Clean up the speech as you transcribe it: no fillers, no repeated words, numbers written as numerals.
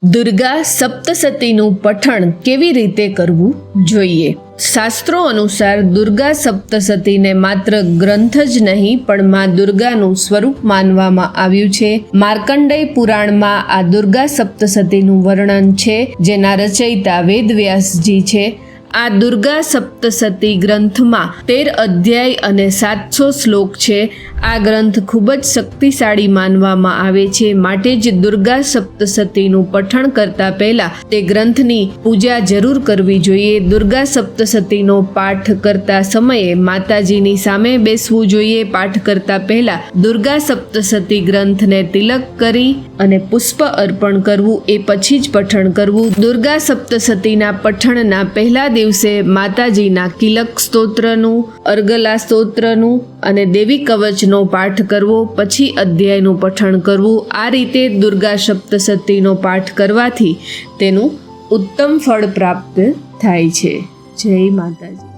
દુર્ગા સપ્તસતીનું પઠણ કેવી રીતે કરવું જોઈએ? શાસ્ત્રો અનુસાર દુર્ગા સપ્તસતીને માત્ર ગ્રંથ જ નહીં પણ માં દુર્ગાનું સ્વરૂપ માનવામાં આવ્યું છે. માર્કંડેય પુરાણમાં આ દુર્ગા સપ્તસતીનું વર્ણન છે, જેના રચયિતા વેદવ્યાસજી છે. આ દુર્ગા સપ્તસતી ગ્રંથમાં 13 અધ્યાય અને 700 શ્લોક છે. આ ગ્રંથ ખૂબ જ શક્તિશાળી માનવામાં આવે છે, માટે જ દુર્ગા સપ્તસતીનું પઠણ કરતા પહેલા તે ગ્રંથની પૂજા જરૂર કરવી જોઈએ. દુર્ગા સપ્તસતીનો પાઠ કરતા સમયે માતાજીની સામે બેસવું જોઈએ. પાઠ કરતા પહેલા દુર્ગા સપ્તસતી ગ્રંથને તિલક કરી અને પુષ્પ અર્પણ કરવું, એ પછી જ પઠણ કરવું. દુર્ગા સપ્તસતીના પઠણના પહેલા દિવસે માતાજીના કિલક સ્તોત્રનું, અર્ગલા સ્તોત્રનું અને દેવી કવચનો પાઠ કરવો, પછી અધ્યાયનું પઠણ કરવું. આ રીતે દુર્ગા સપ્તસતીનો પાઠ કરવાથી તેનું ઉત્તમ ફળ પ્રાપ્ત થાય છે. જય માતાજી.